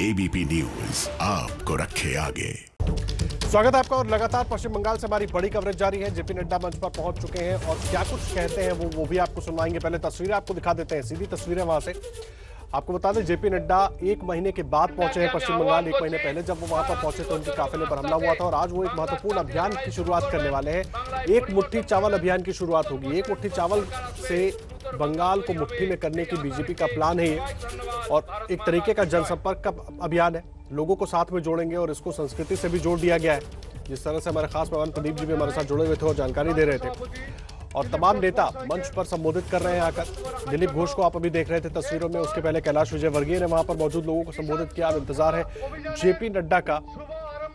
ABP news आपको रखे आगे। स्वागत है आपका। और लगातार पश्चिम बंगाल से हमारी बड़ी कवरेज जारी है। जेपी नड्डा मंच पर पहुंच चुके हैं और क्या कुछ कहते हैं वो भी आपको सुनवाएंगे। पहले तस्वीरें आपको दिखा देते हैं, सीधी तस्वीरें वहां से। आपको बता दें, जेपी नड्डा 1 महीने के बाद पहुंचे हैं पश्चिम बंगाल। 1 महीने पहले जब वो वहां पर पहुंचे तो उनके काफिले पर हमला हुआ था और आज वो एक महत्वपूर्ण अभियान की शुरुआत करने वाले हैं। एक मुट्ठी चावल अभियान की शुरुआत होगी। एक मुट्ठी चावल से बंगाल को मुट्ठी में करने की बीजेपी का प्लान है ये, और एक तरीके का जनसंपर्क का अभियान है। लोगों को साथ में जोड़ेंगे और इसको संस्कृति से भी जोड़ दिया गया है। जिस तरह से हमारे खास मेहमान प्रदीप जी भी हमारे साथ जुड़े हुए थे और जानकारी दे रहे थे, और तमाम नेता मंच पर संबोधित कर रहे हैं आकर। दिलीप घोष को आप अभी देख रहे थे तस्वीरों में, उसके पहले कैलाश विजयवर्गीय ने वहां पर मौजूद लोगों को संबोधित किया। अब इंतजार है जेपी नड्डा का,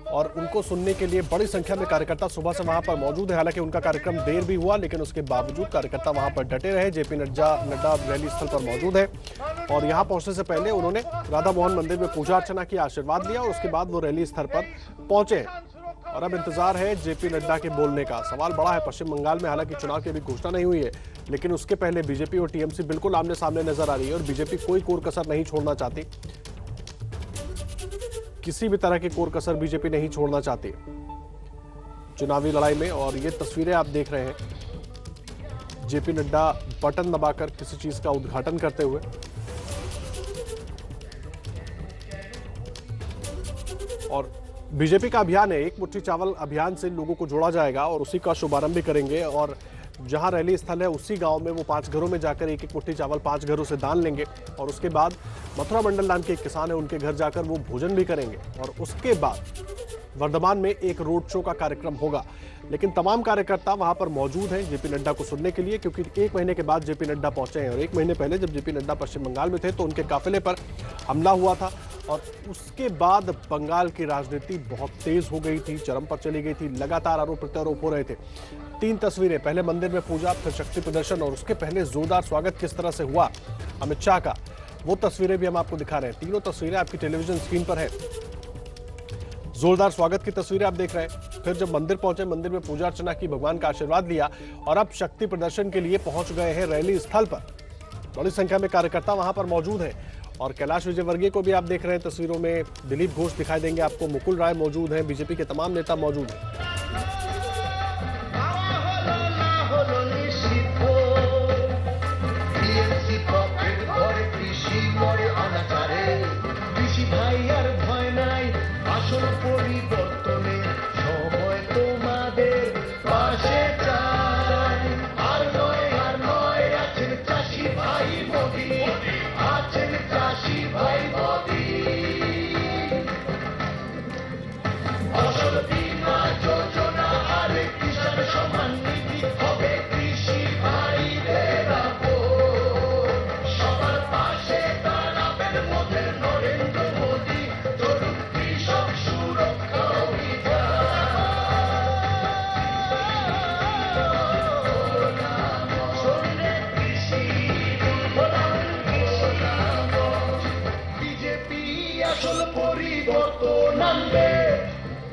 और उनको सुनने के लिए बड़ी संख्या में कार्यकर्ता सुबह से वहां पर मौजूद है। हालांकि उनका कार्यक्रम देर भी हुआ, लेकिन उसके बावजूद कार्यकर्ता वहां पर डटे रहे। जेपी नड्डा रैली स्थल पर मौजूद है और यहां पहुंचने से पहले उन्होंने राधा मोहन मंदिर में पूजा अर्चना की, आशीर्वाद लिया और उसके बाद वो रैली स्थल पर पहुंचे। और अब इंतजार है जेपी नड्डा के बोलने का। सवाल बड़ा है पश्चिम बंगाल में, हालांकि चुनाव की अभी घोषणा नहीं हुई है, लेकिन उसके पहले बीजेपी और टीएमसी बिल्कुल आमने सामने नजर आ रही है और बीजेपी कोई कोर कसर नहीं छोड़ना चाहती। किसी भी तरह की कोर कसर बीजेपी नहीं छोड़ना चाहती चुनावी लड़ाई में। और ये तस्वीरें आप देख रहे हैं, जेपी नड्डा बटन दबाकर किसी चीज का उद्घाटन करते हुए। और बीजेपी का अभियान है, एक मुट्ठी चावल अभियान से लोगों को जोड़ा जाएगा और उसी का शुभारंभ भी करेंगे। और जहां रैली स्थल है उसी गांव में वो 5 घरों में जाकर एक एक मुट्ठी चावल 5 घरों से दान लेंगे। और उसके बाद मथुरा मंडल नाम के एक किसान है, उनके घर जाकर वो भोजन भी करेंगे। और उसके बाद वर्धमान में एक रोड शो का कार्यक्रम होगा। लेकिन तमाम कार्यकर्ता वहां पर मौजूद हैं जेपी नड्डा को सुनने के लिए, क्योंकि 1 महीने के बाद जेपी नड्डा पहुंचे हैं। और 1 महीने पहले जब जेपी नड्डा पश्चिम बंगाल में थे तो उनके काफिले पर हमला हुआ था और उसके बाद बंगाल की राजनीति बहुत तेज हो गई थी, चरम पर चली गई थी। लगातार आरोप प्रत्यारोप हो रहे थे। 3 तस्वीरें, पहले मंदिर में पूजा, फिर शक्ति प्रदर्शन और उसके पहले जोरदार स्वागत किस तरह से हुआ अमित शाह का, वो तस्वीरें भी हम आपको दिखा रहे हैं। तीनों तस्वीरें आपकी टेलीविजन स्क्रीन पर है। जोरदार स्वागत की तस्वीरें आप देख रहे हैं। फिर जब मंदिर पहुंचे, मंदिर में पूजा अर्चना की, भगवान का आशीर्वाद लिया और अब शक्ति प्रदर्शन के लिए पहुंच गए हैं रैली स्थल पर। बड़ी संख्या में कार्यकर्ता वहां पर मौजूद हैं और कैलाश विजयवर्गीय को भी आप देख रहे हैं तस्वीरों में। दिलीप घोष दिखाई देंगे आपको, मुकुल राय मौजूद हैं, बीजेपी के तमाम नेता मौजूद हैं।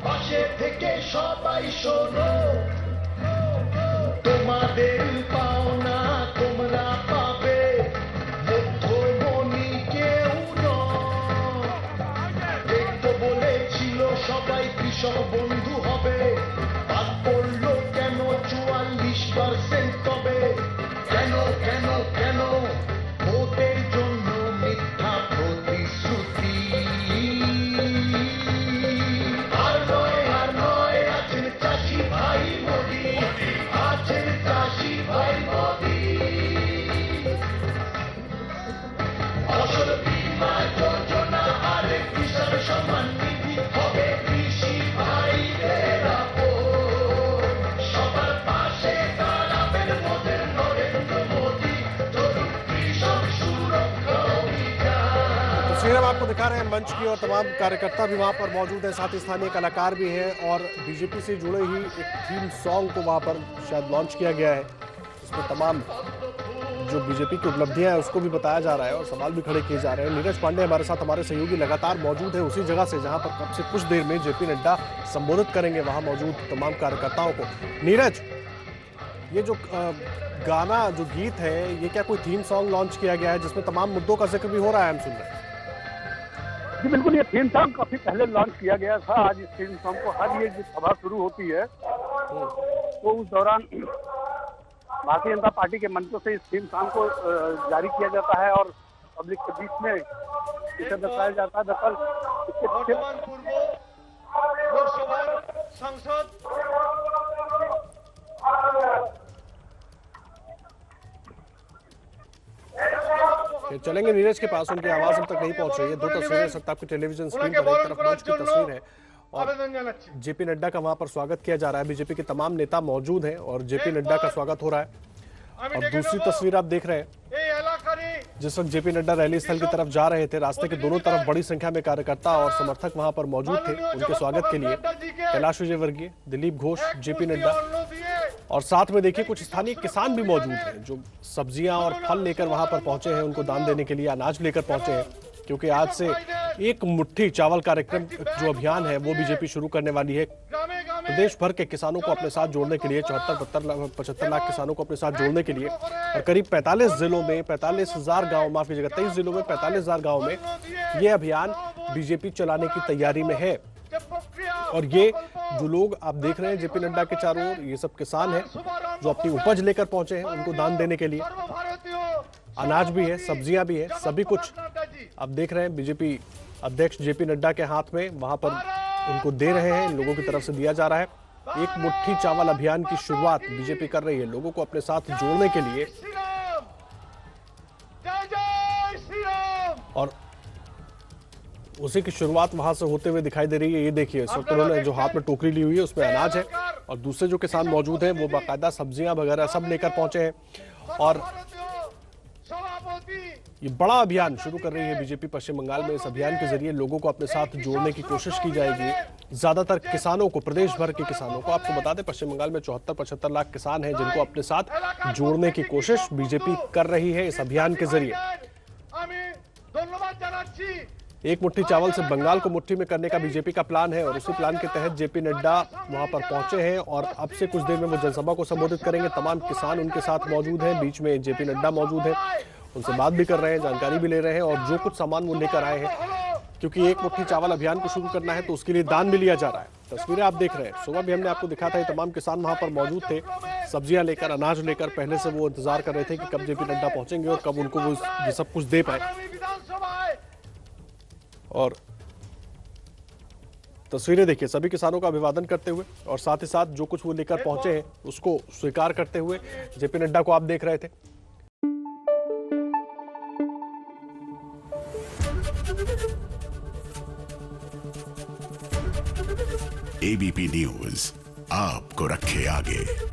পাশে থেকে সবাই শোনো, তোমাদের পাওনা তোমরা পাবে, মধ্যমণি কেউ নয়। দেখবো বলেছিল সবাই কৃষক বন্ধু হবে, বাদ পড়লো কেন 44% তবে? কেন কেন কেন ভোটের জন্য মিথ্যা প্রতিশ্রুতি? तस्वीरें आपको दिखा रहे हैं मंच की, और तमाम कार्यकर्ता भी वहां पर मौजूद हैं, साथ ही स्थानीय कलाकार भी हैं। और बीजेपी से जुड़े ही एक थीम सॉन्ग को वहां पर शायद लॉन्च किया गया है, इसमें तमाम जो बीजेपी की उपलब्धियां हैं उसको भी बताया जा रहा है और सवाल भी खड़े किए जा रहे हैं। नीरज पांडे हमारे साथ, हमारे सहयोगी लगातार मौजूद है उसी जगह से जहां पर कब से कुछ देर में जेपी नड्डा संबोधित करेंगे वहां मौजूद तमाम कार्यकर्ताओं को। नीरज, ये जो गाना, जो गीत है, ये क्या कोई थीम सॉन्ग लॉन्च किया गया है जिसमें तमाम मुद्दों का जिक्र भी हो रहा है, हम सुन रहे हैं? जी बिल्कुल, ये थीम सॉन्ग काफी पहले लॉन्च किया गया था। आज इस थीम सॉन्ग को हर ये जो सभा शुरू होती है तो उस दौरान भारतीय जनता पार्टी के मंचों से इस थीम सॉन्ग को जारी किया जाता है और पब्लिक के बीच में इसे दर्शाया जाता है। दरअसल इसके पीछे लोकसभा सांसद चलेंगे नीरज के पास, उनकी आवाज अब तक नहीं पहुंच रही है। दो तस्वीरें इस वक्त आपकी टेलीविजन स्क्रीन पर, एक तरफ मंच की तस्वीर है और जेपी नड्डा का वहां पर स्वागत किया जा रहा है। बीजेपी के तमाम नेता मौजूद हैं और जेपी नड्डा का स्वागत हो रहा है। और दूसरी तस्वीर आप देख रहे हैं, जिस वक्त जेपी नड्डा रैली स्थल की तरफ जा रहे थे, रास्ते के दोनों तरफ बड़ी संख्या में कार्यकर्ता और समर्थक वहां पर मौजूद थे उनके स्वागत के लिए। कैलाश विजयवर्गीय, दिलीप घोष, जेपी नड्डा और साथ में देखिए कुछ स्थानीय किसान भी मौजूद हैं जो सब्जियां और फल लेकर वहां पर पहुंचे हैं, उनको दान देने के लिए अनाज लेकर पहुंचे हैं, क्योंकि आज से एक मुट्ठी चावल कार्यक्रम जो अभियान है वो बीजेपी शुरू करने वाली है। प्रदेश भर के किसानों को अपने साथ जोड़ने के लिए 75 लाख किसानों को अपने साथ जोड़ने के लिए और करीब 45 जिलों में 45,000 गाँव, माफ कीजिएगा 23 जिलों में 45,000 गाँव में ये अभियान बीजेपी चलाने की तैयारी में है। और ये जो लोग आप देख रहे हैं जेपी नड्डा के चारों ओर, ये सब किसान हैं जो अपनी उपज लेकर पहुंचे हैं उनको दान देने के लिए। अनाज भी है, सब्जियां भी है, सभी कुछ आप देख रहे हैं बीजेपी अध्यक्ष जेपी नड्डा के हाथ में वहां पर उनको दे रहे हैं, लोगों की तरफ से दिया जा रहा है। एक मुट्ठी चावल अभियान की शुरुआत बीजेपी कर रही है लोगों को अपने साथ जोड़ने के लिए। और उसी की शुरुआत वहां से होते हुए दिखाई दे रही है। ये देखिए इस वक्त उन्होंने जो हाथ में टोकरी ली हुई है उसमें अनाज है और दूसरे जो किसान मौजूद हैं वो बाकायदा सब्जियां वगैरह सब लेकर पहुंचे हैं। और ये बड़ा अभियान शुरू कर रही है बीजेपी पश्चिम बंगाल में। इस अभियान के जरिए लोगों को अपने साथ जोड़ने की कोशिश की जाएगी। ज्यादातर किसानों को, प्रदेश भर के किसानों को, आपको बता दें पश्चिम बंगाल में 74-75 लाख किसान हैं जिनको अपने साथ जोड़ने की कोशिश बीजेपी कर रही है इस अभियान के जरिए। एक मुट्ठी चावल से बंगाल को मुट्ठी में करने का बीजेपी का प्लान है और उसी प्लान के तहत जेपी नड्डा वहां पर पहुंचे हैं और अब से कुछ देर में वो जनसभा को संबोधित करेंगे। तमाम किसान उनके साथ मौजूद हैं, बीच में जेपी नड्डा मौजूद है, उनसे बात भी कर रहे हैं, जानकारी भी ले रहे हैं और जो कुछ सामान वो लेकर आए हैं, क्योंकि एक मुट्ठी चावल अभियान को शुरू करना है तो उसके लिए दान भी लिया जा रहा है। तस्वीरें आप देख रहे हैं, सुबह भी हमने आपको दिखा था, ये तमाम किसान वहां पर मौजूद थे, सब्जियां लेकर, अनाज लेकर। पहले से वो इंतजार कर रहे थे कि कब जेपी नड्डा पहुंचेंगे और कब उनको वो ये सब कुछ दे पाए। और तस्वीरें देखिए, सभी किसानों का अभिवादन करते हुए और साथ ही साथ जो कुछ वो लेकर पहुंचे हैं उसको स्वीकार करते हुए जेपी नड्डा को आप देख रहे थे। एबीपी न्यूज आपको रखे आगे।